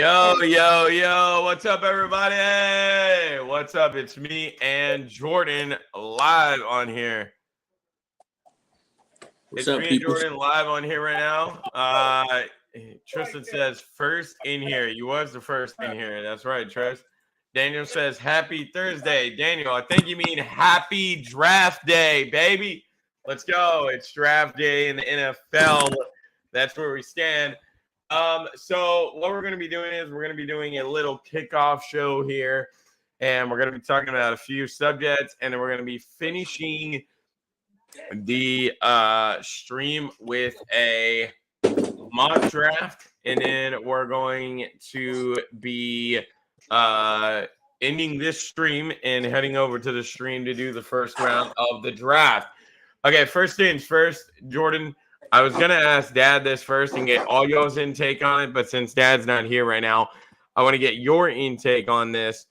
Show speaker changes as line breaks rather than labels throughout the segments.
Yo, what's up, everybody? What's up? It's me and Jordan live on here.
What's up, people?
Jordan live on here right now. Tristan says, first in here. You was the first in here. That's right, Tris. Daniel says, happy Thursday. Daniel, I think you mean happy draft day, baby. Let's go. It's draft day in the NFL. That's where we stand. So what we're going to be doing is we're going to be doing a little kickoff show here, and we're going to be talking about a few subjects, and then we're going to be finishing the stream with a mock draft, and then we're going to be ending this stream and heading over to the stream to do the first round of the draft. Okay, first things first, Jordan. I was going to ask Dad this first and get all y'all's intake on it, but since Dad's not here right now, I want to get your intake on this.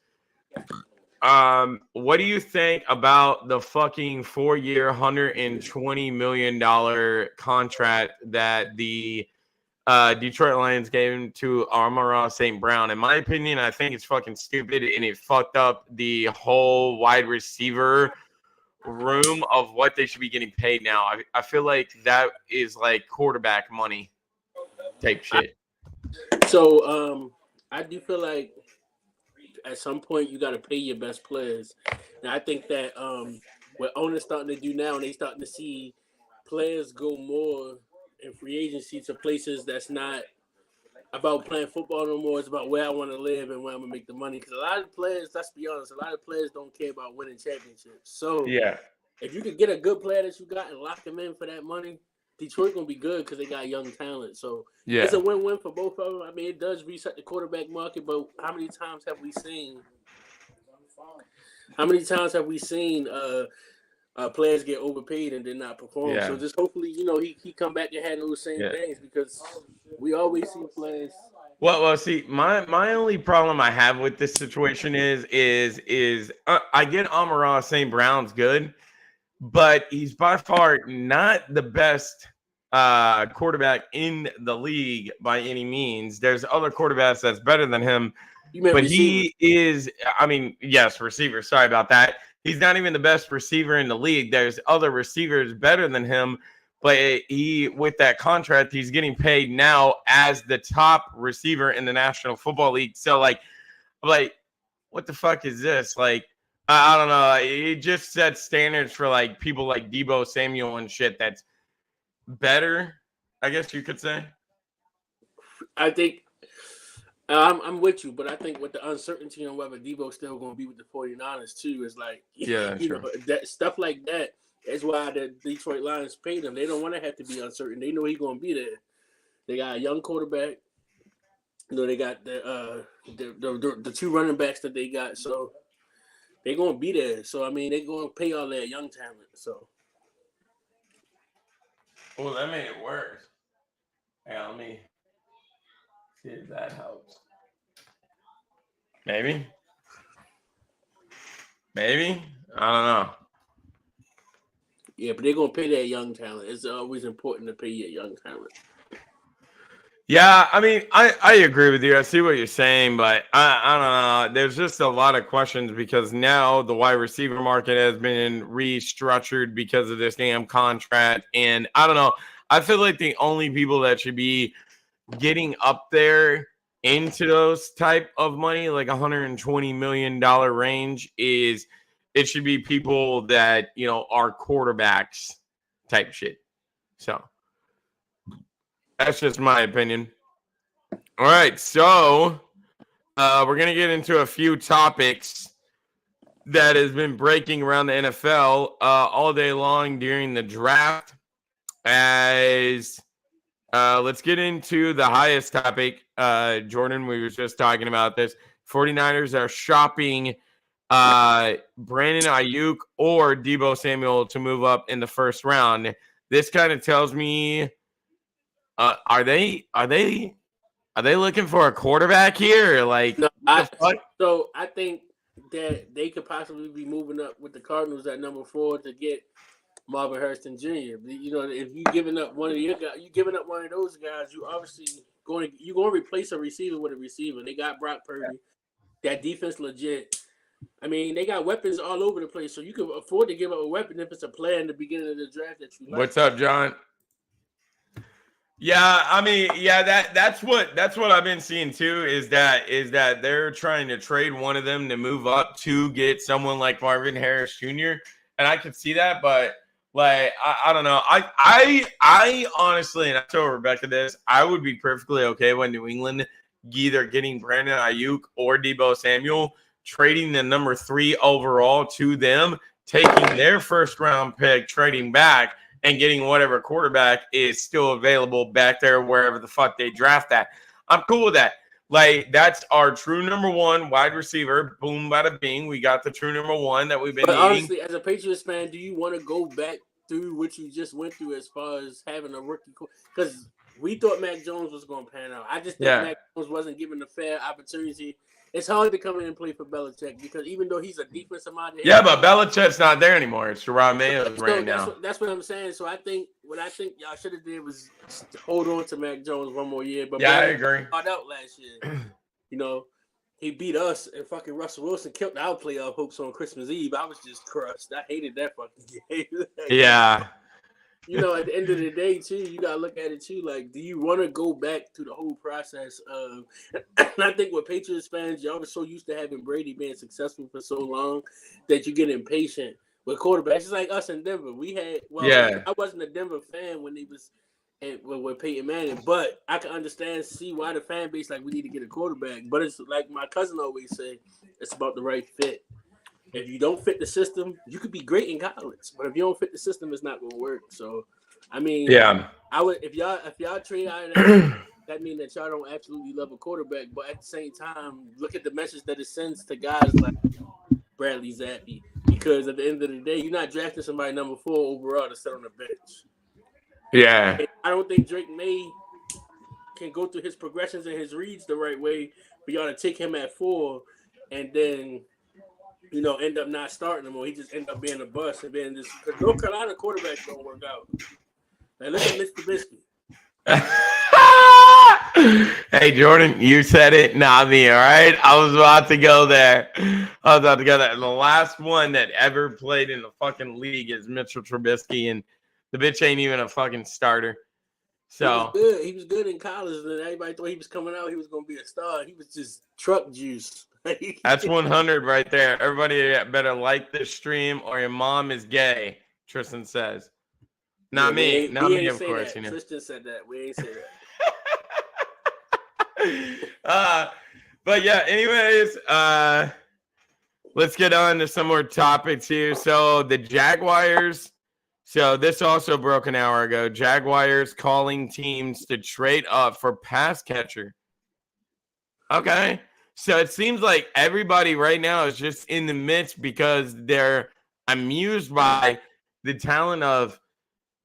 What do you think about the fucking 4-year, $120 million contract that the Detroit Lions gave to Amon-Ra St. Brown? In my opinion, I think it's fucking stupid, and it fucked up the whole wide receiver room of what they should be getting paid now. I feel like that is like quarterback money type shit.
So I do feel like at some point you got to pay your best players. And I think that what owners starting to do now, and they starting to see players go more in free agency to places that's not about playing football no more. It's about where I want to live and where I'm going to make the money. Because a lot of players, let's be honest, a lot of players don't care about winning championships. So
yeah,
if you could get a good player that you got and lock them in for that money, Detroit going to be good because they got young talent. So
yeah,
it's a win-win for both of them. I mean, it does reset the quarterback market, but how many times have we seen players get overpaid and did not perform?
Yeah.
So just hopefully, he come back and had those same things, because we always see players.
Well, see, my only problem I have with this situation is I get Amon-Ra St. Brown's good, but he's by far not the best quarterback in the league by any means. There's other quarterbacks that's better than him, but he is. I mean, yes, receiver. Sorry about that. He's not even the best receiver in the league. There's other receivers better than him, but with that contract, he's getting paid now as the top receiver in the National Football League. So, like, what the fuck is this? Like, I don't know. It just sets standards for, like, people like Deebo Samuel and shit that's better, I guess you could say.
I think I'm with you, but I think with the uncertainty on whether Deebo's still going to be with the 49ers too is like, that stuff like that is why the Detroit Lions paid him. They don't want to have to be uncertain. They know he's going to be there. They got a young quarterback. They got the two running backs that they got, so they're going to be there. So I mean, they're going to pay all that young talent. So,
well, that made it worse. Yeah, let me see if that helps. Maybe. I don't know.
Yeah, but they're going to pay that young talent. It's always important to pay your young talent.
Yeah, I mean, I agree with you. I see what you're saying, but I don't know. There's just a lot of questions because now the wide receiver market has been restructured because of this damn contract. And I don't know. I feel like the only people that should be getting up there into those type of money, like $120 million range, it should be people that, are quarterbacks type shit. So that's just my opinion. All right, so we're going to get into a few topics that has been breaking around the NFL all day long during the draft. Let's get into the highest topic. Jordan, we were just talking about this. 49ers are shopping Brandon Ayuk or Deebo Samuel to move up in the first round. This kind of tells me, are they looking for a quarterback here? Like,
no, so I think that they could possibly be moving up with the Cardinals at number 4 to get Marvin Harrison Jr. If you giving up one of your guys, you giving up one of those guys, you obviously going to replace a receiver with a receiver. They got Brock Purdy. That defense legit. I mean, they got weapons all over the place, so you can afford to give up a weapon if it's a player in the beginning of the draft that you like.
What's up, John? Yeah, I mean, yeah, that's what I've been seeing too. Is that they're trying to trade one of them to move up to get someone like Marvin Harris Jr. And I can see that, but like I don't know. I honestly, and I told Rebecca this, I would be perfectly okay with New England either getting Brandon Ayuk or Deebo Samuel, trading the number 3 overall to them, taking their first round pick, trading back, and getting whatever quarterback is still available back there wherever the fuck they draft that. I'm cool with that. Like, that's our true number 1 wide receiver. Boom, bada bing. We got the true number 1 that we've been needing.
Honestly, as a Patriots fan, do you want to go back through what you just went through as far as having a rookie? Because we thought Mac Jones was going to pan out. I just think Mac Jones wasn't given a fair opportunity. It's hard to come in and play for Belichick because even though he's a defensive minded,
but Belichick's not there anymore. It's Jerome Mayo's right now.
That's what I'm saying. So I think y'all should have did was hold on to Mac Jones one more year. But
I agree.
Out last year, you know, he beat us and fucking Russell Wilson killed our playoff hopes on Christmas Eve. I was just crushed. I hated that fucking game.
Yeah.
You know, at the end of the day, too, you got to look at it, too. Like, do you want to go back through the whole process of – and I think with Patriots fans, y'all were so used to having Brady being successful for so long that you get impatient with quarterbacks. It's like us in Denver. I wasn't a Denver fan when he was with Peyton Manning, but I can see why the fan base, like, we need to get a quarterback. But it's like my cousin always say, it's about the right fit. If you don't fit the system, you could be great in college, but if you don't fit the system, it's not going to work. So, I mean, I would if y'all trade out of that means that y'all don't absolutely love a quarterback, but at the same time, look at the message that it sends to guys like Bradley Zappi, because at the end of the day, you're not drafting somebody number 4 overall to sit on the bench.
Yeah,
and I don't think Drake May can go through his progressions and his reads the right way for y'all to take him at 4 and then, you know, end up not starting him, or he just end up being a bust and being just because North Carolina quarterbacks don't work out. Like, look at Mitch Trubisky.
Hey, Jordan, you said it, not me, all right? I was about to go there. And the last one that ever played in the fucking league is Mitchell Trubisky, and the bitch ain't even a fucking starter. So
he was good in college, and everybody thought he was coming out. He was going to be a star. He was just truck juice.
That's 100 right there. Everybody better like this stream or your mom is gay, Tristan says. Not me. Not me, of course. You know.
Tristan said that. We ain't say
that. But yeah, anyways, let's get on to some more topics here. So the Jaguars. So this also broke an hour ago. Jaguars calling teams to trade up for pass catcher. Okay. So it seems like everybody right now is just in the midst because they're amused by the talent of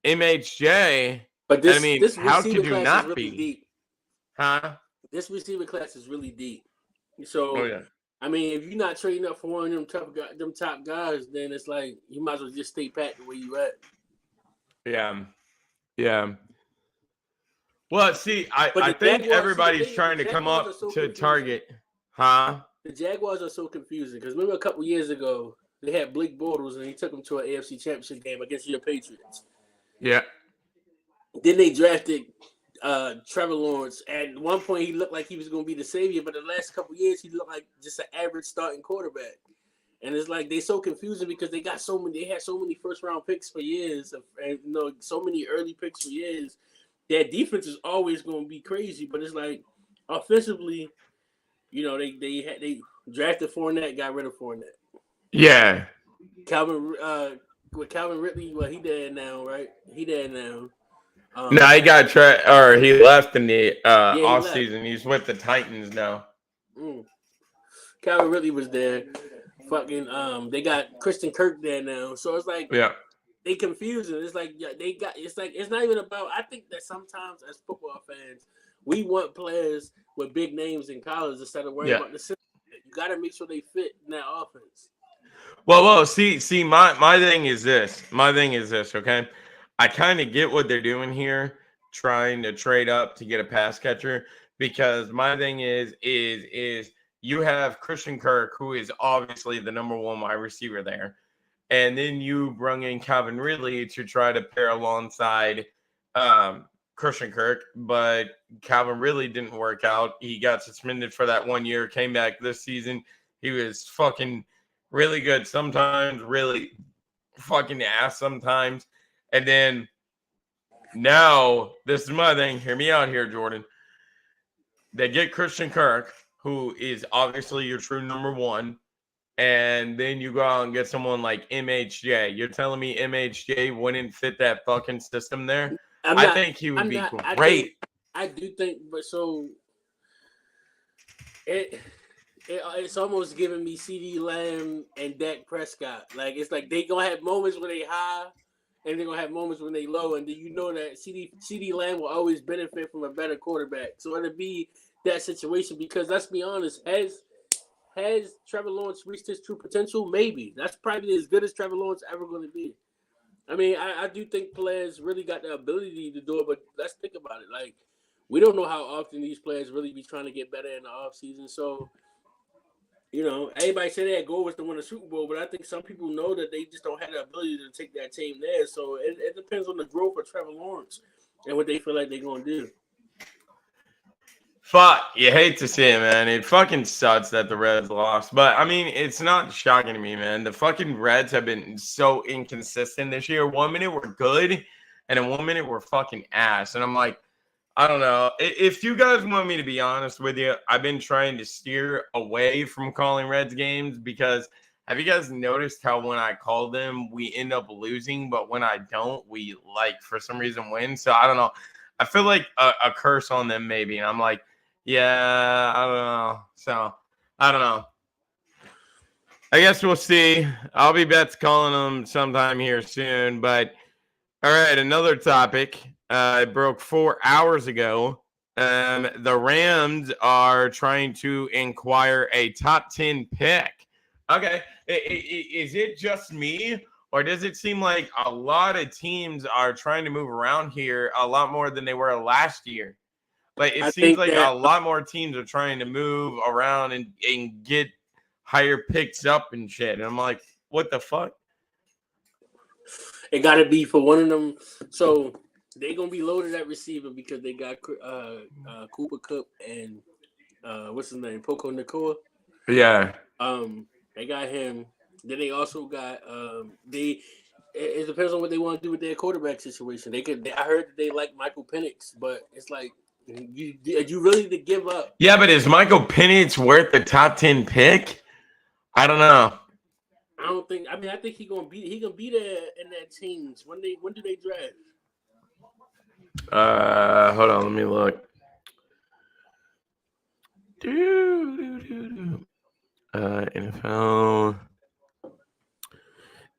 MHJ.
But this
how could you not
really
be?
Deep.
Huh?
This receiver class is really deep. So, I mean, if you're not trading up for one of them top guys, then it's like you might as well just stay pat the way you at.
Yeah. Well, see, I think everybody's trying to come up to target. Huh?
The Jaguars are so confusing because remember a couple years ago they had Blake Bortles and he took them to an AFC Championship game against your Patriots.
Yeah.
Then they drafted Trevor Lawrence. At one point he looked like he was going to be the savior, but the last couple of years he looked like just an average starting quarterback. And it's like they're so confusing because they had so many first round picks for years, and so many early picks for years. Their defense is always going to be crazy, but it's like offensively. You know, they drafted Fournette, got rid of Fournette.
Yeah.
Calvin Ridley, well, he dead now, right? He dead now.
No, he got he left in the off season. He's with the Titans now.
Calvin Ridley was there. Fucking they got Christian Kirk there now. So it's like they confusing. It's like it's not even about. I think that sometimes as football fans, we want players with big names in college instead of worrying about the system. You got to make sure they fit in that offense.
Well, see, my thing is this. Okay? I kind of get what they're doing here, trying to trade up to get a pass catcher, because my thing is you have Christian Kirk, who is obviously the number one wide receiver there. And then you bring in Calvin Ridley to try to pair alongside Christian Kirk, but Calvin Ridley didn't work out. He got suspended for that 1 year, came back this season. He was fucking really good sometimes, really fucking ass sometimes. And then now, this is my thing. Hear me out here, Jordan. They get Christian Kirk, who is obviously your true number one. And then you go out and get someone like MHJ. You're telling me MHJ wouldn't fit that fucking system there? I think he would be great.
I do think, but so it's almost giving me CeeDee Lamb and Dak Prescott. Like, it's like they gonna have moments when they high, and they're gonna have moments when they low, and then you know that CeeDee Lamb will always benefit from a better quarterback. So it'll be that situation, because let's be honest, has Trevor Lawrence reached his true potential? Maybe. That's probably as good as Trevor Lawrence ever going to be. I mean, I do think players really got the ability to do it, but let's think about it. Like, we don't know how often these players really be trying to get better in the offseason. So, you know, everybody say their goal was to win a Super Bowl, but I think some people know that they just don't have the ability to take that team there. So it depends on the growth of Trevor Lawrence and what they feel like they're going to do.
Fuck, you hate to see it, man. It fucking sucks that the Reds lost. But, I mean, it's not shocking to me, man. The fucking Reds have been so inconsistent this year. 1 minute we're good, and in 1 minute we're fucking ass. And I'm like, I don't know. If you guys want me to be honest with you, I've been trying to steer away from calling Reds games, because have you guys noticed how when I call them, we end up losing, but when I don't, we, like, for some reason win? So, I don't know. I feel like a curse on them maybe, and I'm like, yeah, I don't know. So, I don't know. I guess we'll see. I'll be back calling them sometime here soon. But, all right, another topic. It broke 4 hours ago. The Rams are trying to acquire a top 10 pick. Okay. Is it just me, or does it seem like a lot of teams are trying to move around here a lot more than they were last year? Like, it seems like a lot more teams are trying to move around and get higher picks up and shit. And I'm like, what the fuck?
It got to be for one of them. So they're going to be loaded at receiver because they got Cooper Kupp and what's his name? Poco Nacua.
Yeah.
They got him. Then they also got it depends on what they want to do with their quarterback situation. I heard that they like Michael Penix, but it's like, you really to give up?
Yeah, but is Michael Penix worth the top 10 pick? I don't know.
I don't think. I mean, I think he gonna be there in that teams. When do they draft?
Hold on, let me look. NFL.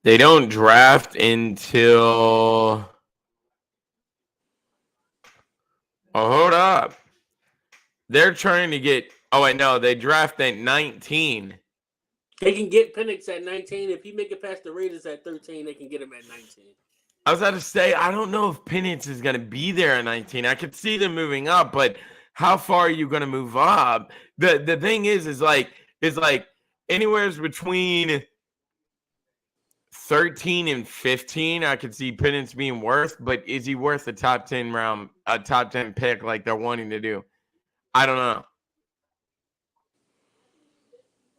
They don't draft until. Oh, hold up. They're trying to get. Oh, wait, no. They draft at 19.
They can get Penix at 19. If he make it past the Raiders at 13, they can get him at 19.
I was about to say, I don't know if Penix is going to be there at 19. I could see them moving up, but how far are you going to move up? The thing is like anywhere between 13 and 15, I could see Penix being worth, but is he worth a top 10 pick like they're wanting to do? I don't know.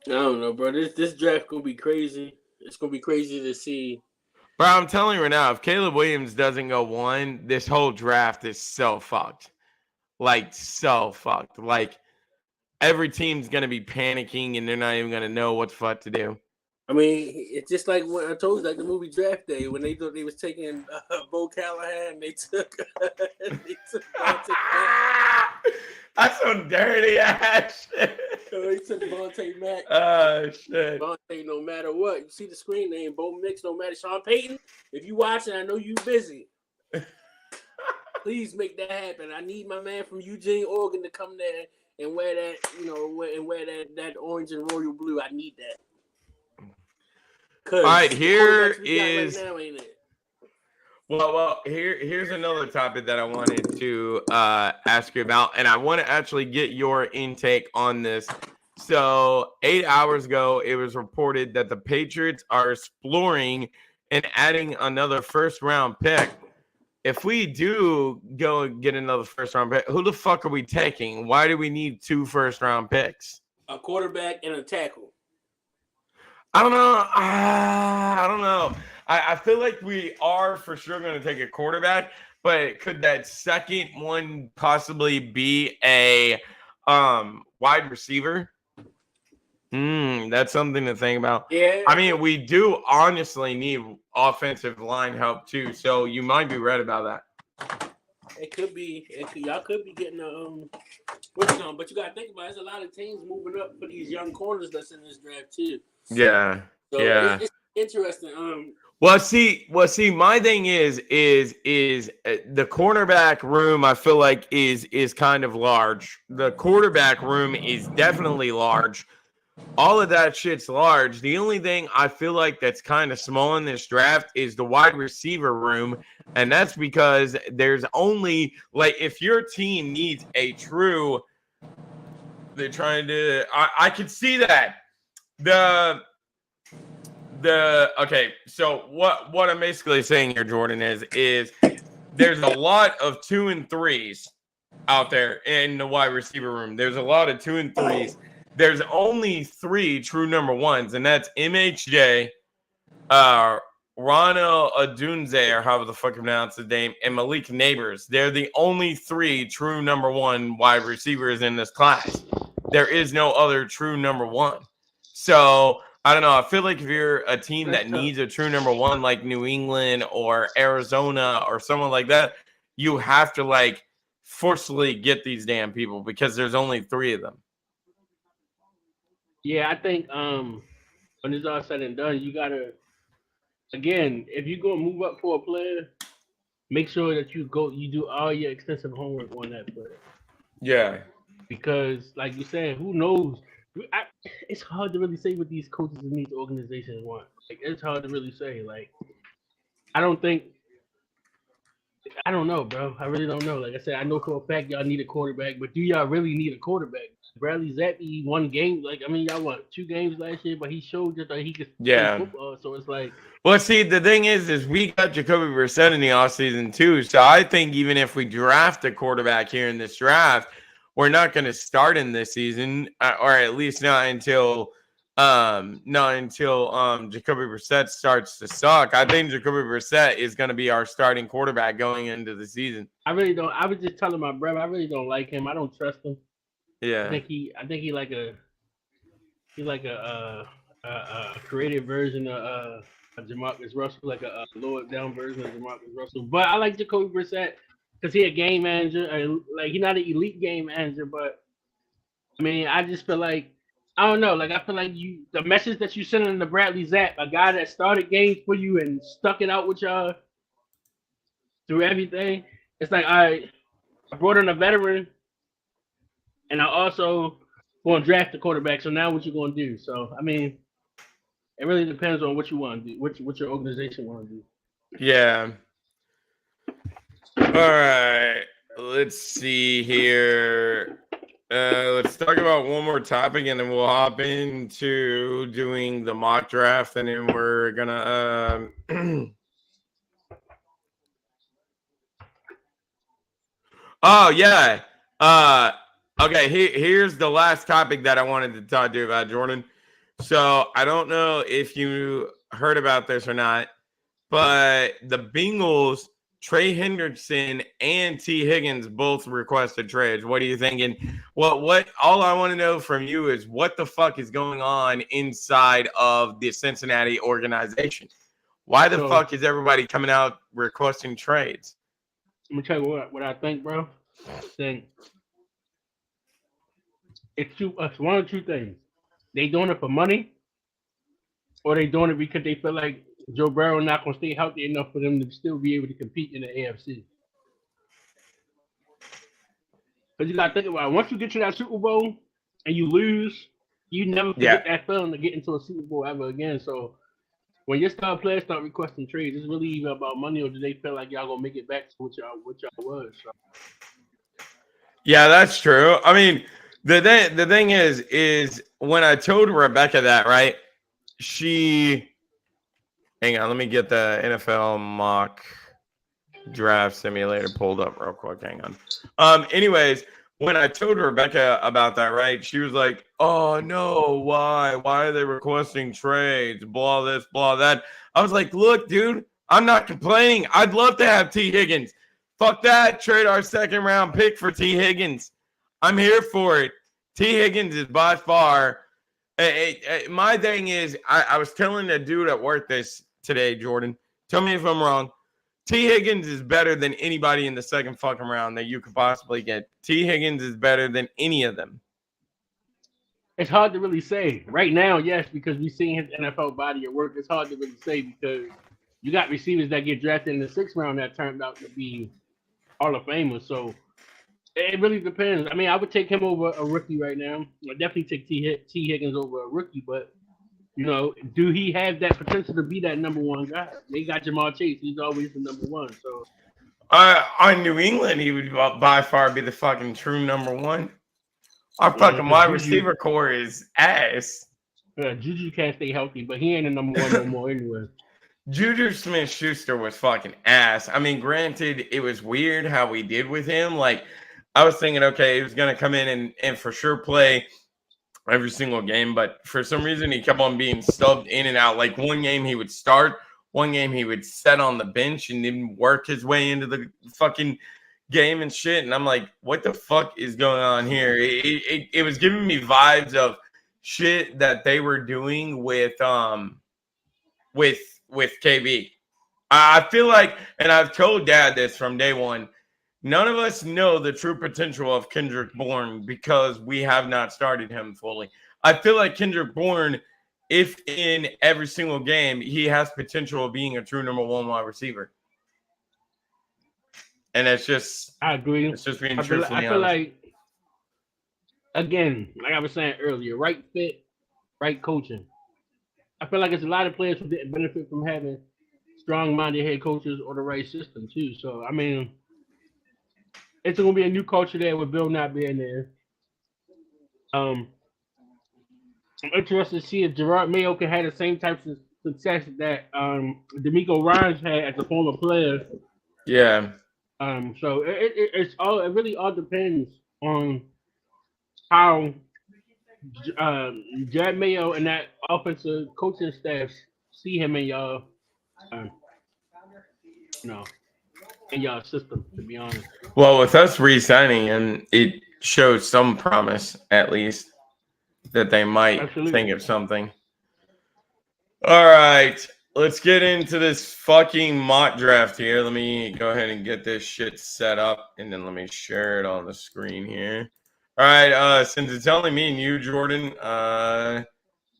I don't know, bro. This draft gonna be crazy. It's gonna be crazy to see.
Bro, I'm telling you right now, if Caleb Williams doesn't go 1, this whole draft is so fucked. Like, so fucked. Like, every team's gonna be panicking and they're not even gonna know what the fuck to do.
I mean, it's just like when I told you, like the movie Draft Day, when they thought they was taking Bo Callahan, they took
That's some dirty ass shit.
They took Vontae Mack.
Oh, shit.
Vontae, no matter what. You see the screen name, Bo Mix, no matter. Sean Payton, if you watching, I know you busy. Please make that happen. I need my man from Eugene, Oregon to come there and wear that, and wear that orange and royal blue. I need that. All
right, here is.
Right now, ain't it?
Well, here's another topic that I wanted to ask you about, and I want to actually get your intake on this. So, 8 hours ago, it was reported that the Patriots are exploring and adding another first-round pick. If we do go and get another first-round pick, who the fuck are we taking? Why do we need 2 first-round picks?
A quarterback and a tackle.
I don't know. I don't know. I feel like we are for sure going to take a quarterback, but could that second one possibly be a wide receiver? That's something to think about.
Yeah.
I mean, we do honestly need offensive line help too, so you might be right about that.
It could be. Y'all could be getting but you got to think about it. There's a lot of teams moving up for these young corners that's in this draft too.
Yeah.
So
yeah.
It's interesting.
Well, see. My thing is the cornerback room. I feel like is kind of large. The quarterback room is definitely large. All of that shit's large. The only thing I feel like that's kind of small in this draft is the wide receiver room, and that's because there's only like if your team needs a true. They're trying to. I could see that okay, so what I'm basically saying here, Jordan, is there's a lot of 2 and 3s out there in the wide receiver room. There's a lot of 2 and 3s. There's only 3 true number 1s, and that's MHJ, Ronald Odunze, or however the fuck you pronounce his name, and Malik Neighbors. They're the only 3 true number 1 wide receivers in this class. There is no other true number 1. So I don't know. I feel like if you're a team that needs a true number 1, like New England or Arizona or someone like that, you have to like forcefully get these damn people because there's only 3 of them.
Yeah, I think when it's all said and done, you gotta again, if you're gonna move up for a player, make sure that you do all your extensive homework on that player.
Yeah.
Because like you said, who knows? It's hard to really say what these coaches in these organizations want. Like it's hard to really say. Like I don't know, bro. I really don't know. Like I said, I know for a fact y'all need a quarterback, but do y'all really need a quarterback? Bradley Zappi won game. Like I mean, y'all won 2 games last year, but he showed that he could play football. So it's like,
well, see, the thing is we got Jacoby Brissett in the offseason too. So I think even if we draft a quarterback here in this draft, we're not going to start in this season, or at least not until Jacoby Brissett starts to suck. I think Jacoby Brissett is going to be our starting quarterback going into the season.
I really don't. I was just telling my brother, I really don't like him. I don't trust him.
Yeah,
I think he like a creative version of Jamarcus Russell, like a lowered down version of Jamarcus Russell. But I like Jacoby Brissett because he's a game manager. Like he's not an elite game manager, but I mean, I just feel like I don't know. Like I feel like the message that you sending to Bradley Zapp, a guy that started games for you and stuck it out with y'all through everything. It's like I brought in a veteran. And I also want to draft the quarterback. So now what you going to do? So, I mean, it really depends on what you want to do, what your organization want to do.
Yeah. All right. Let's see here. Let's talk about one more topic, and then we'll hop into doing the mock draft, and then we're going to oh, yeah. Okay, here's the last topic that I wanted to talk to you about, Jordan. So I don't know if you heard about this or not, but the Bengals, Trey Hendrickson and T. Higgins both requested trades. What are you thinking? What all I want to know from you is what the fuck is going on inside of the Cincinnati organization? Why the fuck is everybody coming out requesting trades?
Let me tell you what I think, bro. I think it's one of 2 things. They doing it for money, or they doing it because they feel like Joe Burrow not going to stay healthy enough for them to still be able to compete in the AFC. Because you got to think about it. Once you get to that Super Bowl and you lose, you never forget that feeling to get into a Super Bowl ever again. So when your star players start requesting trades, it's really even about money, or do they feel like y'all gonna make it back to what y'all was? So.
Yeah, that's true. I mean, the thing is when I told Rebecca that, right? She, hang on, let me get the NFL mock draft simulator pulled up real quick. Hang on. Anyways, when I told Rebecca about that, right, she was like, "Oh no, why? Why are they requesting trades? Blah this, blah that." I was like, "Look, dude, I'm not complaining. I'd love to have T. Higgins. Fuck that. Trade our second round pick for T. Higgins. I'm here for it. T. Higgins is by far." My thing is, I was telling a dude at work this today, Jordan. Tell me if I'm wrong. T. Higgins is better than anybody in the second fucking round that you could possibly get. T. Higgins is better than any of them.
It's hard to really say. Right now, yes, because we've seen his NFL body at work. It's hard to really say because you got receivers that get drafted in the 6th round that turned out to be Hall of Famers. So it really depends. I mean, I would take him over a rookie right now. I definitely take T. Higgins over a rookie, but you know, do he have that potential to be that number one guy? They got Jamar Chase. He's always the number one. So,
on New England, he would by far be the fucking true number one. Our fucking wide receiver core is ass.
Juju can't stay healthy, but he ain't the number one no more anyway.
Juju Smith-Schuster was fucking ass. I mean, granted, it was weird how we did with him. Like, I was thinking, okay, he was going to come in and for sure play every single game, but for some reason he kept on being stubbed in and out. Like one game he would start, one game he would sit on the bench and didn't work his way into the fucking game and shit. And I'm like, what the fuck is going on here? It was giving me vibes of shit that they were doing with KB. I feel like, and I've told Dad this from day one, none of us know the true potential of Kendrick Bourne because we have not started him fully. I feel like Kendrick Bourne, if in every single game, he has potential of being a true number one wide receiver. And it's just,
I agree.
It's just being truthfully honest.
I feel like, again, like I was saying earlier, right fit, right coaching. I feel like it's a lot of players who didn't benefit from having strong-minded head coaches or the right system too. So, I mean, it's going to be a new culture there with Bill not being there. I'm interested to see if Gerard Mayo can have the same types of success that D'Amico Ryans had as a former player.
Yeah.
So it really all depends on how Jared Mayo and that offensive coaching staff see him in y'all, in y'all system, to be honest.
Well, with us re-signing him, it shows some promise, at least, that they might think of something. All right, let's get into this fucking mock draft here. Let me go ahead and get this shit set up, and then let me share it on the screen here. All right, since it's only me and you, Jordan,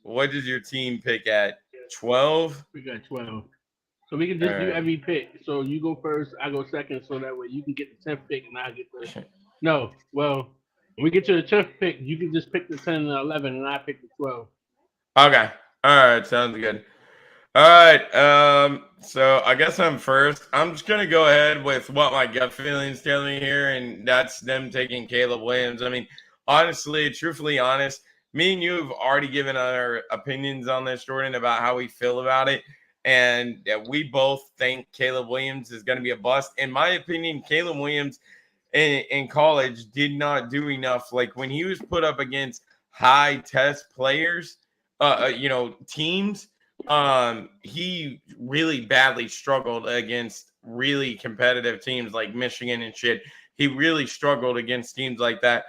what did your team pick at? 12?
We got 12. So we can just do every pick. So you go first, I go second, so that way you can get the 10th pick and I get the... No, well, when we get to the 10th pick, you can just pick the 10 and the 11 and I pick the 12.
Okay. All right, sounds good. All right, so I guess I'm first. I'm just going to go ahead with what my gut feelings tell me here, and that's them taking Caleb Williams. I mean, honestly, truthfully honest, me and you have already given our opinions on this, Jordan, about how we feel about it, and we both think Caleb Williams is going to be a bust. In my opinion, Caleb Williams in college did not do enough. Like when he was put up against high test players, teams, he really badly struggled against really competitive teams like Michigan and shit. He really struggled against teams like that.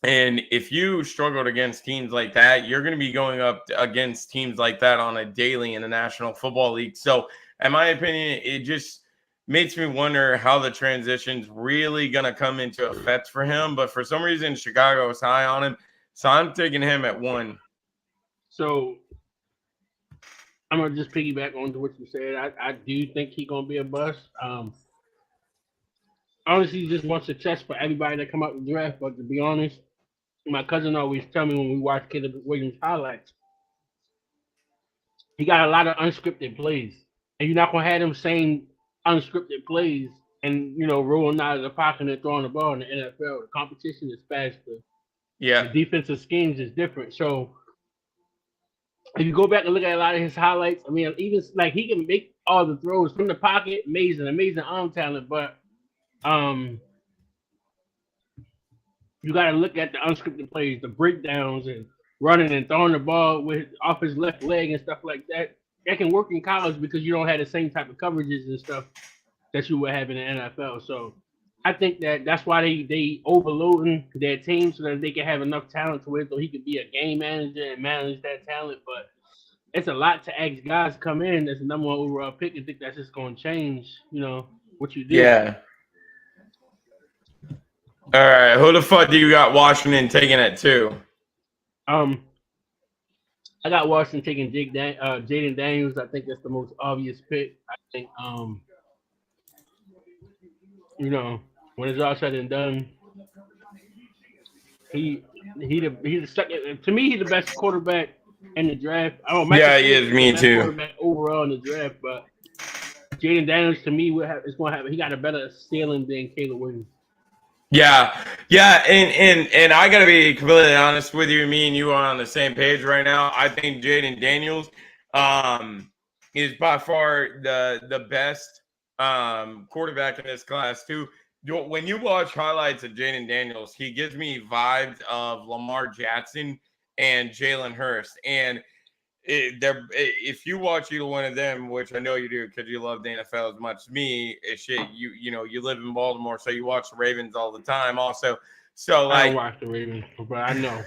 And if you struggled against teams like that, you're going to be going up against teams like that on a daily in the National Football League. So, in my opinion, it just makes me wonder how the transition's really going to come into effect for him. But for some reason, Chicago is high on him. So, I'm taking him at 1.
So, I'm going to just piggyback on to what you said. I do think he's going to be a bust. Honestly, he just wants success for everybody that come out the draft. But to be honest, my cousin always tell me when we watch Caleb Williams highlights,
he got a lot of unscripted plays, and you're not gonna have them same unscripted plays and rolling out of the pocket and throwing the ball in the NFL. The competition is faster.
Yeah.
The defensive schemes is different. So if you go back and look at a lot of his highlights, I mean, even like he can make all the throws from the pocket, amazing arm talent, but you got to look at the unscripted plays, the breakdowns, and running and throwing the ball off his left leg and stuff like that. That can work in college because you don't have the same type of coverages and stuff that you would have in the NFL. So I think that's why they overloading their team so that they can have enough talent to where so he could be a game manager and manage that talent. But it's a lot to ask guys to come in as a number one overall pick and think that's just going to change, what you do.
Yeah. All right. Who the fuck do you got Washington taking it to?
I got Washington taking Jaden Daniels. I think that's the most obvious pick. I think, when it's all said and done, he's the second. To me, he's the best quarterback in the draft.
Yeah, he is. Me too.
Quarterback overall in the draft, but Jaden Daniels to me he got a better ceiling than Caleb Williams.
Yeah, and I gotta be completely honest with you. Me and you are on the same page right now. I think Jaden Daniels is by far the best quarterback in this class too. When you watch highlights of Jaden Daniels, he gives me vibes of Lamar Jackson and Jalen Hurts. And if you watch either one of them, which I know you do because you love the NFL as much as me, you live in Baltimore, so you watch the Ravens all the time also. So
I don't watch the Ravens, but I know.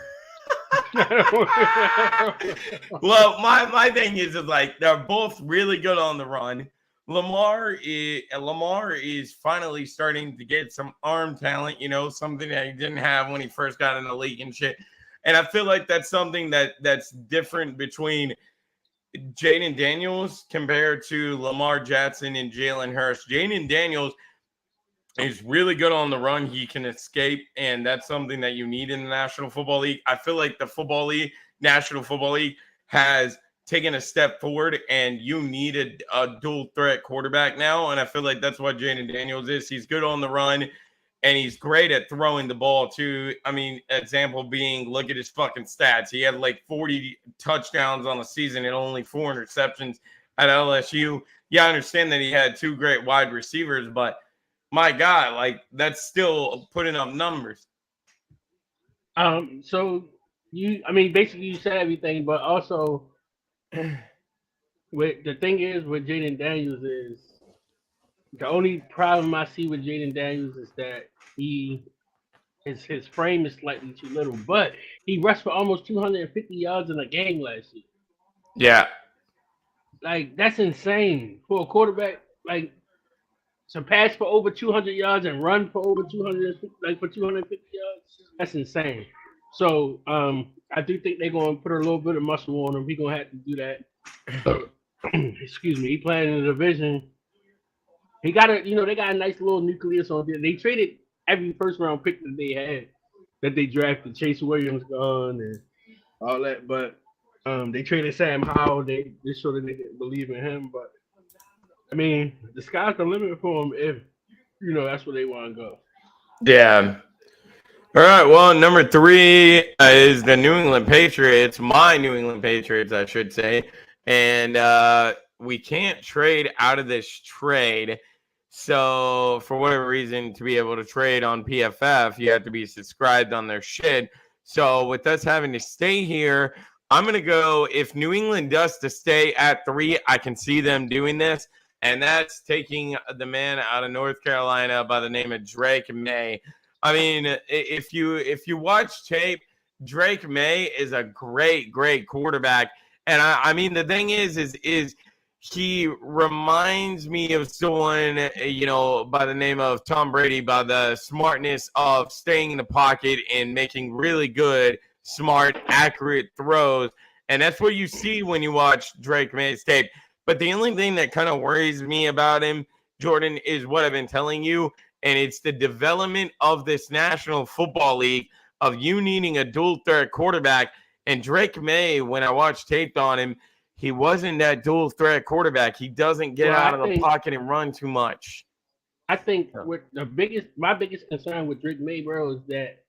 Well, my thing is like they're both really good on the run. Lamar is finally starting to get some arm talent, something that he didn't have when he first got in the league and shit. And I feel like that's something that's different between Jaden Daniels compared to Lamar Jackson and Jalen Hurts. Jaden Daniels is really good on the run. He can escape, and that's something that you need in the National Football League. I feel like the National Football League has taken a step forward, and you need a dual threat quarterback now. And I feel like that's what Jaden Daniels is. He's good on the run. And he's great at throwing the ball, too. I mean, example being, look at his fucking stats. He had like 40 touchdowns on the season and only 4 interceptions at LSU. Yeah, I understand that he had 2 great wide receivers, but my God, like, that's still putting up numbers.
So, basically you said everything, but also, the thing is with Jaden Daniels is, the only problem I see with Jaden Daniels is that his frame is slightly too little, but he rushed for almost 250 yards in a game last year.
Yeah.
Like, that's insane for a quarterback. Like, to pass for over 200 yards and run for over 250 yards, that's insane. So, I do think they're going to put a little bit of muscle on him. He's going to have to do that. Excuse me. He playing in the division. He got they got a nice little nucleus on there. They traded every first round pick that they had, that they drafted. Chase Williams gone and all that, but they traded Sam Howell. They showed that they didn't believe in him, but I mean, the sky's the limit for him if that's where they want to go.
Yeah. All right. Well, number 3 is the New England Patriots. My New England Patriots, I should say, and we can't trade out of this trade. So for whatever reason, to be able to trade on PFF, you have to be subscribed on their shit. So with us having to stay here, I'm going to go, if New England does to stay at 3, I can see them doing this. And that's taking the man out of North Carolina by the name of Drake May. I mean, if you watch tape, Drake May is a great quarterback. And I mean, the thing is he reminds me of someone, by the name of Tom Brady, by the smartness of staying in the pocket and making really good, smart, accurate throws. And that's what you see when you watch Drake May's tape. But the only thing that kind of worries me about him, Jordan, is what I've been telling you. And it's the development of this National Football League of you needing a dual threat quarterback. And Drake May, when I watched tape on him, he wasn't that dual threat quarterback. He doesn't get out of the pocket and run too much.
I think with my biggest concern with Drake May, bro, is that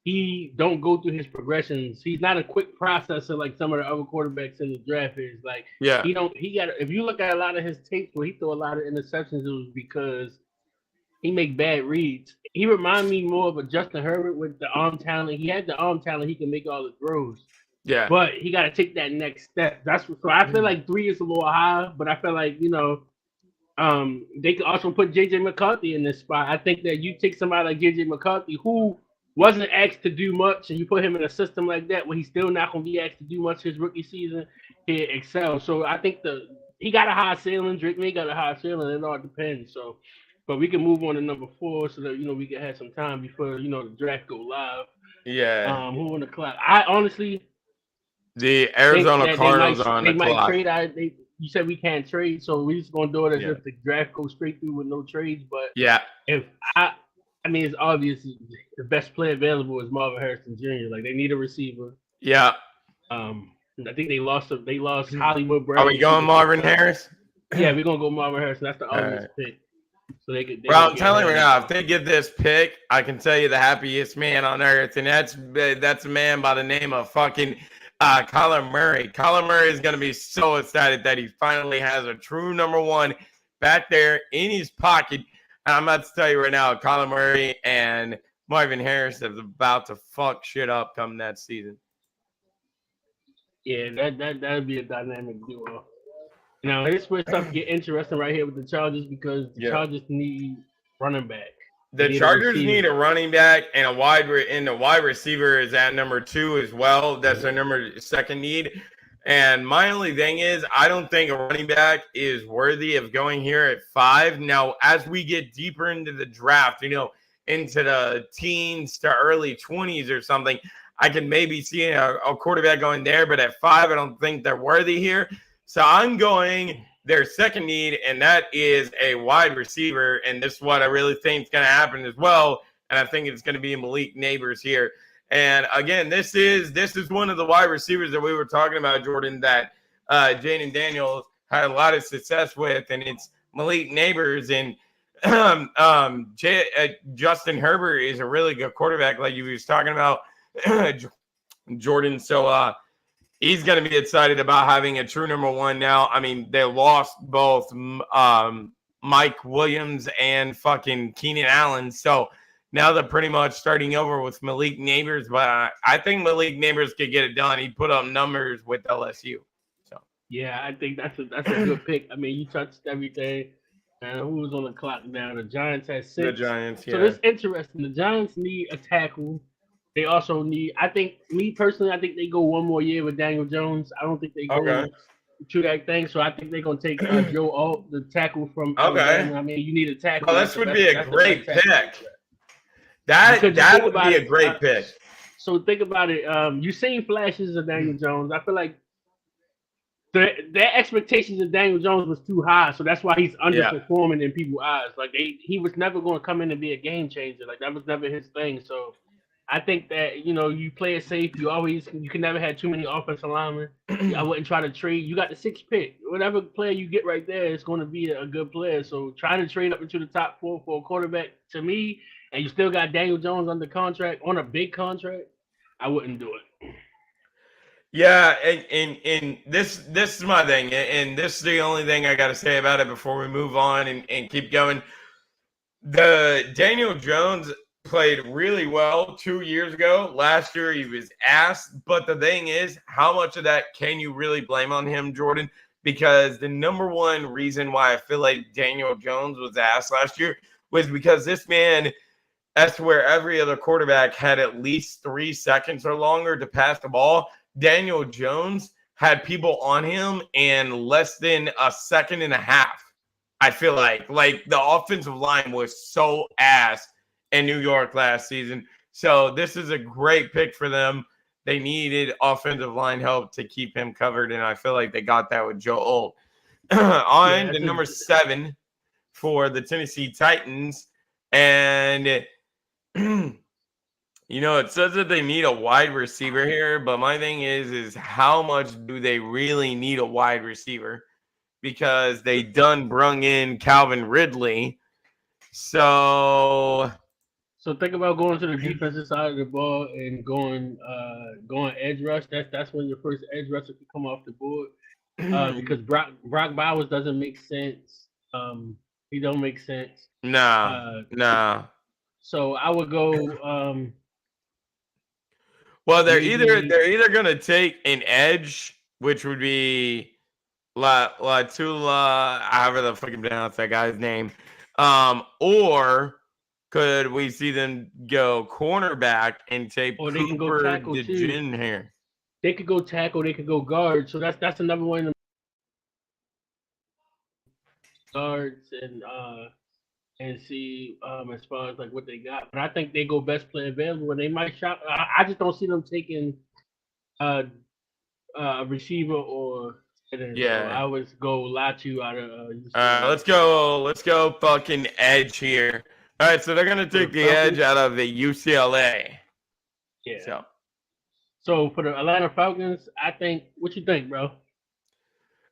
he don't go through his progressions. He's not a quick processor like some of the other quarterbacks in the draft is. Like, if you look at a lot of his tapes where he threw a lot of interceptions, it was because he make bad reads. He remind me more of a Justin Herbert with the arm talent. He had the arm talent. He can make all the throws.
Yeah.
But he got to take that next step. So I feel like 3 is a little high, but I feel like, they could also put J.J. McCarthy in this spot. I think that you take somebody like J.J. McCarthy who wasn't asked to do much, and you put him in a system like that where he's still not going to be asked to do much his rookie season, he excels. So I think he got a high ceiling. Drake May got a high ceiling. It all depends. So, but we can move on to number 4 so that, we can have some time before, the draft go live.
Yeah.
Who on the clock? I honestly...
The Arizona Cardinals are on the clock.
Trade. You said we can't trade, so we're just gonna do it as if the draft goes straight through with no trades. But if it's obvious the best player available is Marvin Harrison Jr. Like they need a receiver.
Yeah.
I think they lost Hollywood Brown.
Are we going Marvin Harris?
Yeah, we're gonna go Marvin Harrison. That's the obvious pick. So they could.
I'm telling you right now, if they get this pick, I can tell you the happiest man on earth, and that's a man by the name of fucking. Kyler Murray. Kyler Murray is going to be so excited that he finally has a true number 1 back there in his pocket. And I'm about to tell you right now, Kyler Murray and Marvin Harrison is about to fuck shit up come that season.
Yeah, that'd be a dynamic duo. Now, this where stuff get interesting right here with the Chargers because the Chargers need running back.
The Chargers need a running back and a wide receiver is at number 2 as well. That's their number 2 need. And my only thing is, I don't think a running back is worthy of going here at 5. Now, as we get deeper into the draft, into the teens to early 20s or something, I can maybe see a quarterback going there. But at 5, I don't think they're worthy here. So I'm going their 2nd need, and that is a wide receiver. And this is what I really think is going to happen as well. And I think it's going to be Malik Nabers here. And again, this is one of the wide receivers that we were talking about, Jordan, that Jayden Daniels had a lot of success with, and it's Malik Nabers. And Justin Herbert is a really good quarterback, like you was talking about, Jordan. So he's going to be excited about having a true number 1 now. I mean, they lost both Mike Williams and fucking Keenan Allen. So now they're pretty much starting over with Malik Nabers. But I think Malik Nabers could get it done. He put up numbers with LSU. So
yeah, I think that's a good pick. I mean, you touched everything. And who was on the clock now? The Giants had 6.
The Giants, yeah.
So it's interesting. The Giants need a tackle. They also need, I think they go one more year with Daniel Jones. I don't think they go to that thing. So I think they're going to take Joe Alt, the tackle from Alabama. I mean, you need a tackle.
Oh, this would be a great pick. That would be a great pick.
So think about it. You've seen flashes of Daniel Jones. I feel like their expectations of Daniel Jones was too high. So that's why he's underperforming in people's eyes. Like he was never going to come in and be a game changer. Like that was never his thing. So I think that, you play it safe. You can never have too many offensive linemen. I wouldn't try to trade. You got the 6th pick. Whatever player you get right there is going to be a good player. So trying to trade up into the top 4 for a quarterback, to me, and you still got Daniel Jones under contract, on a big contract, I wouldn't do it.
Yeah, and this is my thing, and this is the only thing I got to say about it before we move on and keep going. The Daniel Jones played really well 2 years ago. Last year he was ass. But the thing is, how much of that can you really blame on him, Jordan? Because the number 1 reason why I feel like Daniel Jones was ass last year was because this man, as to where every other quarterback had at least 3 seconds or longer to pass the ball, Daniel Jones had people on him in less than a second and a half. I feel like the offensive line was so ass in New York last season. So this is a great pick for them. They needed offensive line help to keep him covered, and I feel like they got that with Joe Alt. To number 7 for the Tennessee Titans. And It says that they need a wide receiver here, but my thing is how much do they really need a wide receiver? Because they done brung in Calvin Ridley. So
think about going to the defensive side of the ball and going edge rush. That's when your first edge rusher can come off the board. Because Brock Bowers doesn't make sense. He don't make sense.
Nah.
So I would go.
Well, they're either gonna take an edge, which would be Latula, however the fucking pronounce that guy's name, or could we see them go cornerback and take
or they can go tackle
DeJean here?
They could go tackle. They could go guard. So that's another one. Of guards and see as far as like what they got. But I think they go best player available, and they might shop. I just don't see them taking a receiver or.
Yeah,
so I would go Latu out of.
Let's go fucking edge here. All right, so they're gonna take the edge out of the UCLA.
Yeah. So for the Atlanta Falcons, I think. What you think, bro?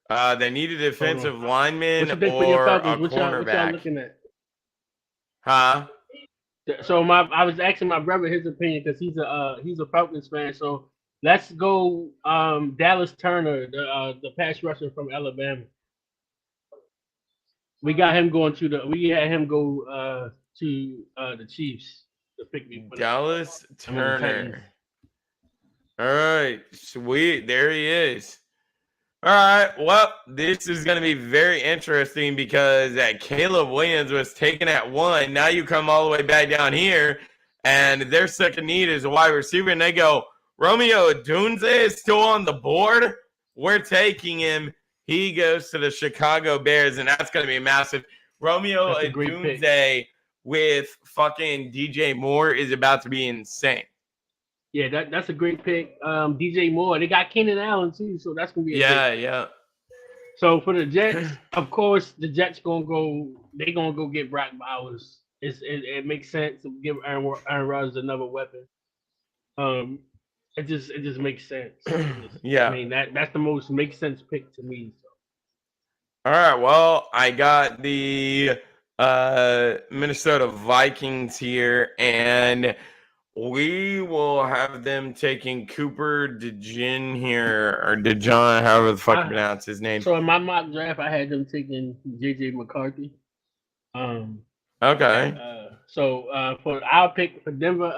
They need a defensive lineman or a cornerback.
What y'all looking at?
Huh?
So I was asking my brother his opinion because he's a Falcons fan. So let's go Dallas Turner, the pass rusher from Alabama. We got him going we had him go to the Chiefs to pick me.
Dallas Turner. All right, sweet. There he is. All right, well, this is going to be very interesting because Caleb Williams was taken at 1. Now you come all the way back down here, and their second need is a wide receiver, and they go, Romeo Odunze is still on the board. We're taking him. He goes to the Chicago Bears, and that's going to be massive. Romeo Odunze with fucking DJ Moore is about to be insane.
Yeah, that's a great pick. DJ Moore. They got Keenan Allen too, so that's gonna be
yeah.
So for the Jets, of course, the Jets gonna go. They gonna go get Brock Bowers. It makes sense to give Aaron Rodgers another weapon. It just makes sense.
Yeah,
I mean that's the most makes sense pick to me. So.
All right, well, I got the Minnesota Vikings here, and we will have them taking Cooper DeJean here, or DeJohn, however the fuck you pronounce his name.
So in my mock draft, I had them taking JJ McCarthy.
Okay.
So for our pick for Denver,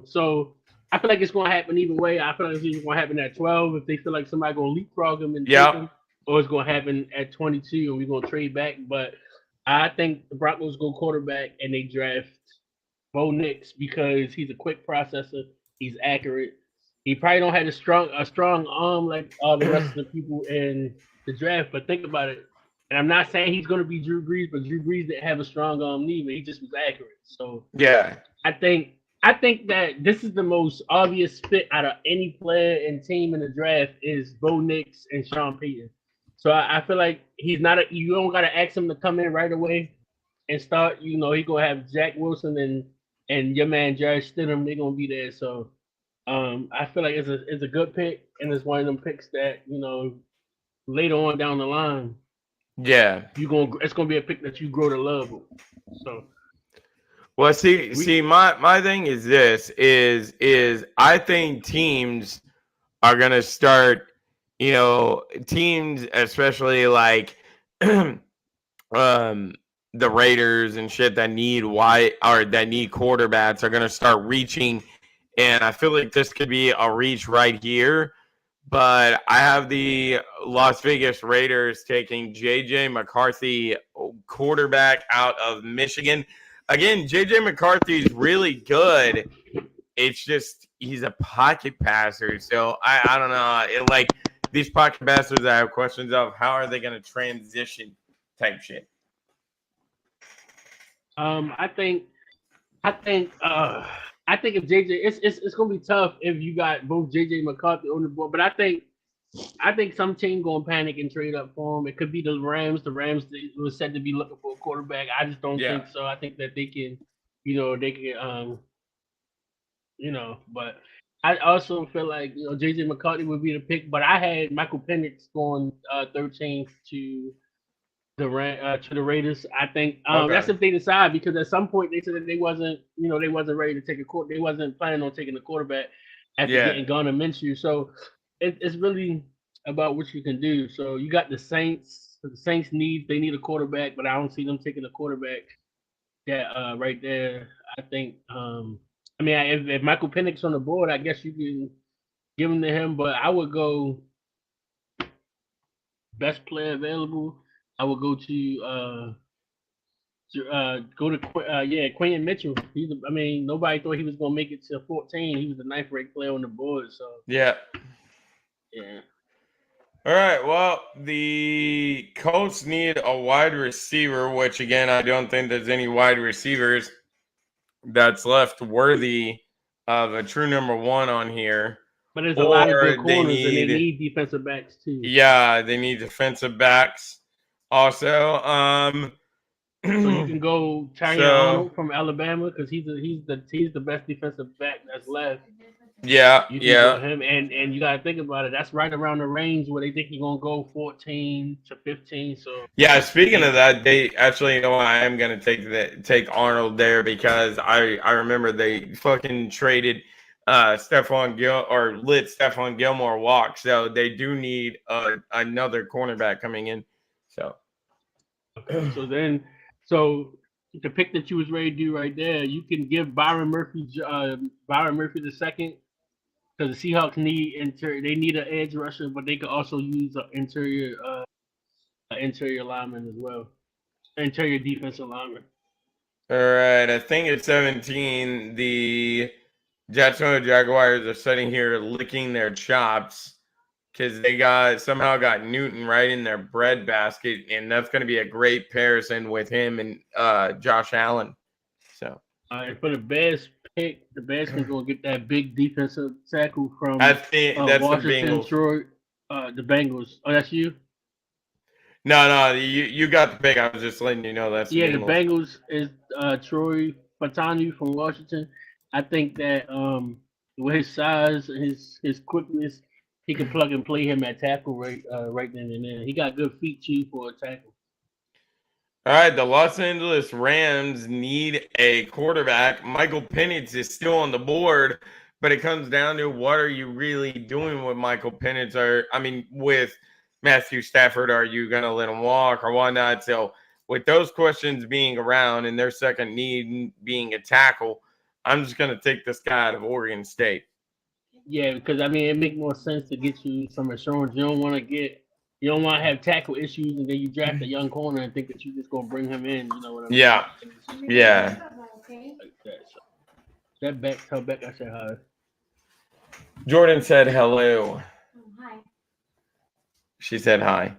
so I feel like it's gonna happen either way. I feel like it's gonna happen at 12 if they feel like somebody gonna leapfrog them and take them, or it's gonna happen at 22 and we're gonna trade back. But I think the Broncos go quarterback and they draft Bo Nix because he's a quick processor. He's accurate. He probably don't have a strong arm like all the rest of the people in the draft. But think about it. And I'm not saying he's going to be Drew Brees, but Drew Brees didn't have a strong arm neither. He just was accurate. So
yeah,
I think that this is the most obvious fit out of any player and team in the draft is Bo Nix and Sean Payton. So I feel like he's not you don't got to ask him to come in right away and start. He's going to have Zach Wilson and your man Jarrett Stidham, they're gonna be there. So I feel like it's a good pick, and it's one of them picks that later on down the line, it's gonna be a pick that you grow to love. So,
well, see, my thing is this is I think teams are gonna start, teams especially like the Raiders and shit that need quarterbacks are going to start reaching. And I feel like this could be a reach right here. But I have the Las Vegas Raiders taking J.J. McCarthy, quarterback out of Michigan. Again, J.J. McCarthy is really good. It's just he's a pocket passer. So I don't know. These pocket passers I have questions of, how are they going to transition type shit?
I think if JJ, it's gonna be tough if you got both JJ McCarthy on the board. But I think some team gonna panic and trade up for him. It could be the Rams. The Rams was said to be looking for a quarterback. I just don't think so. I think that they can, But I also feel like JJ McCarthy would be the pick, but I had Michael Penix going 13th to the Raiders. I think that's if they decide, because at some point they said that they wasn't ready to take they wasn't planning on taking a quarterback after getting Gardner Minshew. So it's really about what you can do. So you got the Saints. The Saints they need a quarterback, but I don't see them taking a quarterback. That right there, I think. If Michael Penix on the board, I guess you can give him to him, but I would go best player available. I would go to Quentin Mitchell. Nobody thought he was gonna make it to 14. He was the 9th ranked player on the board. So
yeah. All right. Well, the Colts need a wide receiver, which again, I don't think there's any wide receivers that's left worthy of a true number one on here.
But there's a lot of good corners, and they need defensive backs too.
Yeah, they need defensive backs. Also,
so you can go Tyrion Arnold from Alabama, because he's the best defensive back that's left.
Yeah,
him, and you gotta think about it. That's right around the range where they think he's gonna go 14 to 15. So
yeah. Speaking of that, they actually, I am gonna take Arnold there, because I remember they fucking traded Stephon Gilmore walk. So they do need another cornerback coming in. So
the pick that you was ready to do right there, you can give Byron Murphy the second, because the Seahawks need an edge rusher, but they could also use an interior lineman as well, interior defensive lineman.
All right, I think at 17, the Jacksonville Jaguars are sitting here licking their chops because they somehow got Newton right in their bread basket, and that's going to be a great comparison with him and Josh Allen. So,
for the Bears pick, the Bears can go get that big defensive tackle from
that's
Washington,
the Bengals.
Troy, the Bengals. Oh, that's you?
No, you got the pick. I was just letting you know that's
the Bengals is Troy Fautanu from Washington. I think that with his size, his quickness, he can plug and play him at tackle right then and there. He got good feet too for a tackle.
All right, the Los Angeles Rams need a quarterback. Michael Penix is still on the board, but it comes down to, what are you really doing with Michael Penix? With Matthew Stafford, are you going to let him walk or whatnot? So with those questions being around and their second need being a tackle, I'm just going to take this guy out of Oregon State.
Yeah, because it makes more sense to get you some insurance. You don't want to have tackle issues, and then you draft a young corner and think that you're just gonna bring him in. You know what I mean?
Yeah.
Like that. So that back, tell Beck I said hi.
Jordan said hello.
Hi.
She said hi.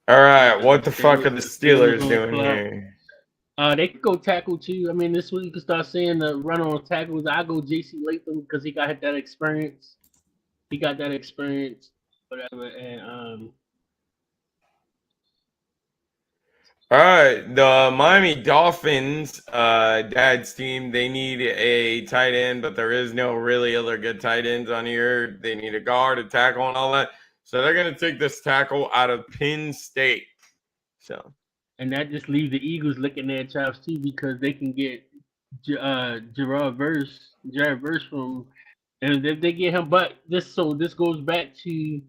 All right, what the fuck are the Steelers doing here?
They could go tackle too. This week you can start seeing the run on tackles. I go JC Latham because he got that experience. Whatever. And
all right, the Miami Dolphins, dad's team, they need a tight end, but there is no really other good tight ends on here. They need a guard, a tackle, and all that. So they're going to take this tackle out of Penn State. So,
and that just leaves the Eagles licking their chops too, because they can get Jared Verse from, and if they get him. But this goes back to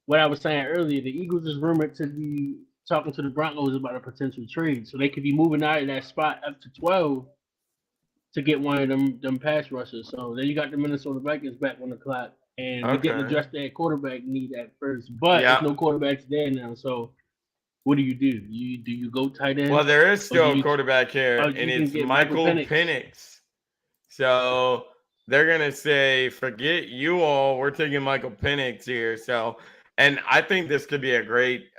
what I was saying earlier. The Eagles is rumored to be talking to the Broncos about a potential trade, so they could be moving out of that spot up to 12 to get one of them pass rushers. So then you got the Minnesota Vikings back on the clock, and we didn't address that quarterback need at first, but there's no quarterbacks there now. So what do? Do you go tight end?
Well, there is still a quarterback here, and it's Michael Penix. So they're gonna say, forget you all. We're taking Michael Penix here. So, and I think this could be a great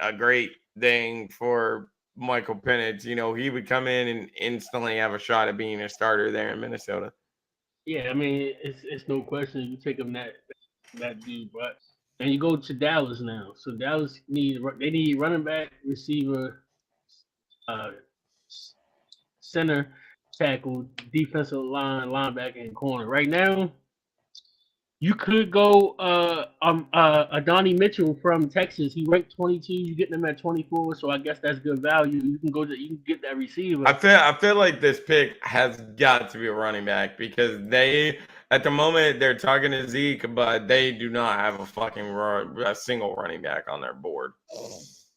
thing for Michael Penix. He would come in and instantly have a shot at being a starter there in Minnesota.
Yeah, it's no question you take him that dude, but. And you go to Dallas now. So Dallas need running back, receiver, center, tackle, defensive line, linebacker, and corner. Right now, you could go Adonai Mitchell from Texas. He ranked 22. You getting him at 24, so I guess that's good value. You can get that receiver.
I feel like this pick has got to be a running back because they at the moment they're talking to Zeke, but they do not have a single running back on their board.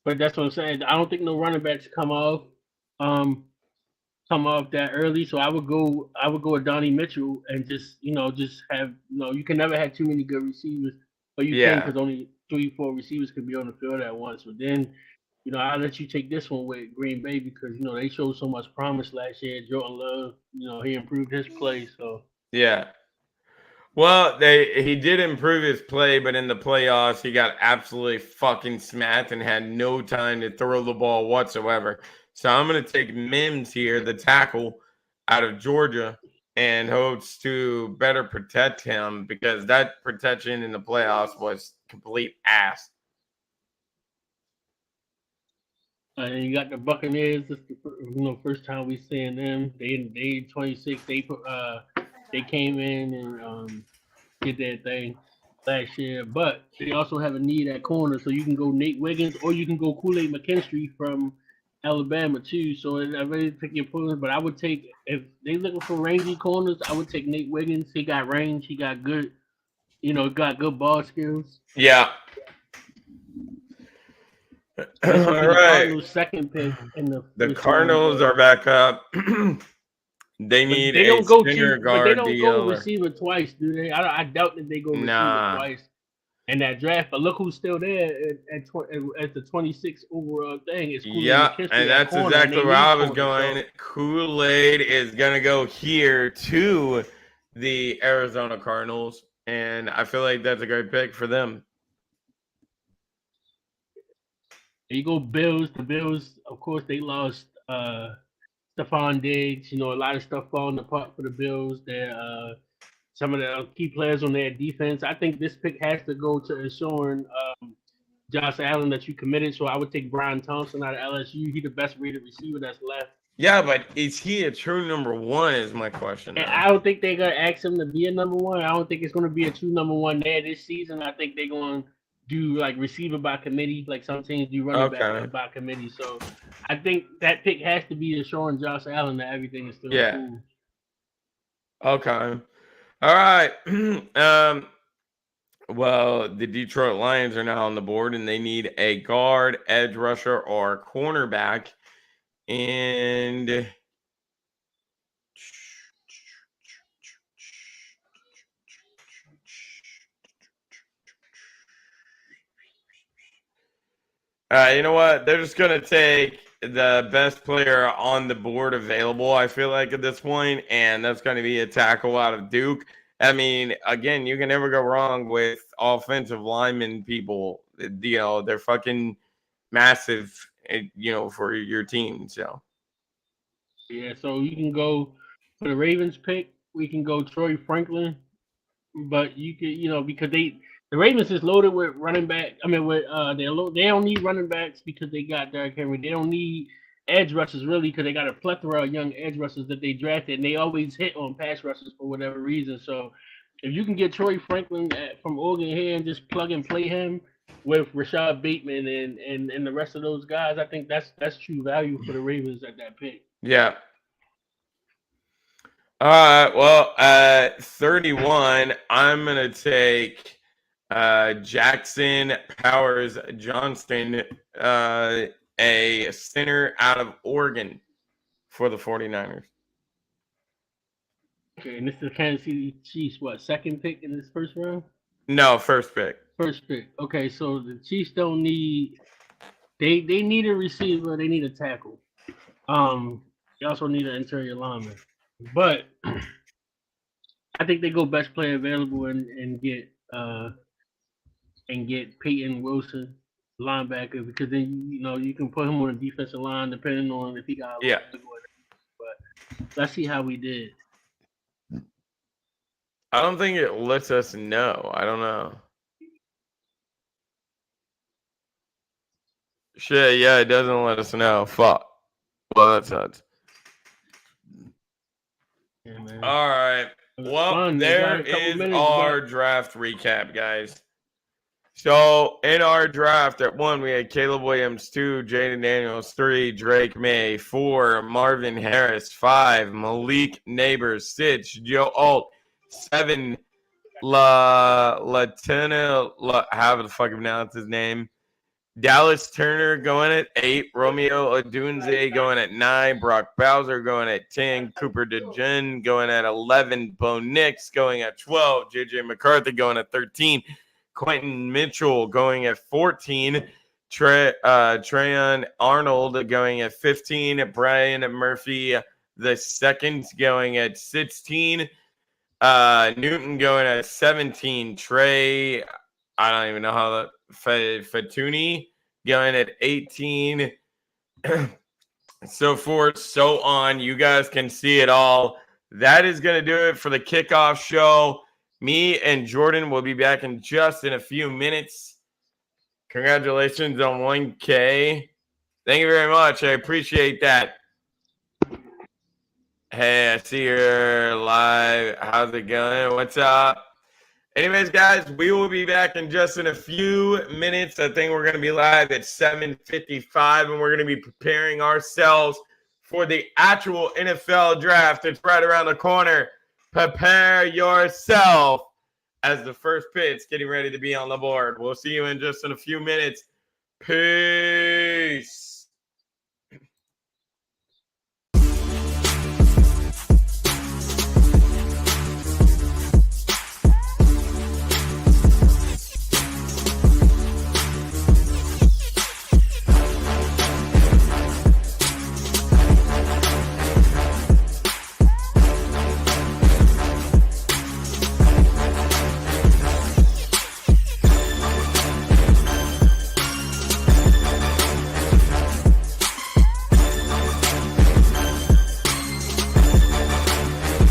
But that's what I'm saying. I don't think no running backs come off that early. So I would go Adonai Mitchell and just have you can never have too many good receivers, but you can because only 3-4 receivers can be on the field at once. But then I'll let you take this one with Green Bay because they showed so much promise last year. Jordan Love, he improved his play. So
yeah. Well, he did improve his play, but in the playoffs, he got absolutely fucking smacked and had no time to throw the ball whatsoever. So I'm going to take Mims here, the tackle out of Georgia, and hopes to better protect him because that protection in the playoffs was complete ass.
And you got the Buccaneers. This is the first time we seeing them. They 26. They came in and did their thing last year, but they also have a need at corner. So you can go Nate Wiggins or you can go Kool-Aid McKinstry from Alabama too. So I really pick your opponent, but I would take if they looking for rangy corners, I would take Nate Wiggins. He got range. He got good, got good ball skills.
Yeah.
All right. Cardinals' second pick in the
Cardinals are back up. They need a stinger guard.
But they don't go receiver twice, do they? I doubt that they go receiver twice in that draft. But look who's still there at the 26 overall thing. It's Kool-Aid
and that's exactly where I was going. So. Kool-Aid is going to go here to the Arizona Cardinals, and I feel like that's a great pick for them.
There you go, Bills. The Bills, of course, they lost Stephon Diggs. A lot of stuff falling apart for the Bills. They're some of the key players on their defense. I think this pick has to go to ensuring Josh Allen that you committed. So I would take Brian Thompson out of LSU. He's the best rated receiver that's left.
Yeah, but is he a true number one is my question.
And I don't think they're going to ask him to be a number one. I don't think it's going to be a true number one there this season. I think they're going to do like receiver by committee, like some teams do running back by committee. So I think that pick has to be assuring Josh Allen that everything is still cool.
Okay. All right. Well, the Detroit Lions are now on the board and they need a guard, edge rusher, or cornerback. And you know what? They're just going to take the best player on the board available, I feel like, at this point, and that's going to be a tackle out of Duke. I mean, again, you can never go wrong with offensive lineman people. They're fucking massive, for your team. So,
yeah, so you can go for the Ravens pick. We can go Troy Franklin, but you can, because the Ravens is loaded with running back. I mean, they don't need running backs because they got Derrick Henry. They don't need edge rushers really because they got a plethora of young edge rushers that they drafted, and they always hit on pass rushers for whatever reason. So if you can get Troy Franklin from Oregon here and just plug and play him with Rashad Bateman and the rest of those guys, I think that's true value for the Ravens at that pick.
Yeah. All right. Well, at 31, I'm gonna take Jackson Powers Johnston, a center out of Oregon for the 49ers.
Okay, and this is the Kansas City Chiefs, second pick in this first round?
No, first pick.
First pick. Okay, so the Chiefs don't need they need a receiver, they need a tackle. They also need an interior lineman. But I think they go best player available and get Peyton Wilson, linebacker, because then you can put him on a defensive line depending on if he got a But let's see how we did.
I don't think it lets us know. I don't know. Shit, yeah, it doesn't let us know. Fuck. Well, that sucks.
Yeah, man.
All right. Well,
fun.
there is our draft recap, guys. So in our draft at 1, we had Caleb Williams, 2, Jaden Daniels, 3, Drake May, 4, Marvin Harris, 5, Malik Neighbors, 6, Joe Alt, 7, Latina, how the fuck pronounce his name? Dallas Turner going at 8, Romeo Odunze going at 9, Brock Bowser going at 10, Cooper DeJean going at 11, Bo Nix going at 12, JJ McCarthy going at 13, Quentin Mitchell going at 14, Trayon Arnold going at 15, Brian Murphy the second going at 16, Newton going at 17, Trey, I don't even know how that, Fatuni going at 18, so forth, so on. You guys can see it all. That is going to do it for the kickoff show. Me and Jordan will be back in just in a few minutes. Congratulations on 1K. Thank you very much. I appreciate that. Hey, I see you're live. How's it going? What's up? Anyways, guys, we will be back in just in a few minutes. I think we're going to be live at 7:55, and we're going to be preparing ourselves for the actual NFL draft. It's right around the corner. Prepare yourself as the first pitch getting ready to be on the board. We'll see you in just in a few minutes. Peace.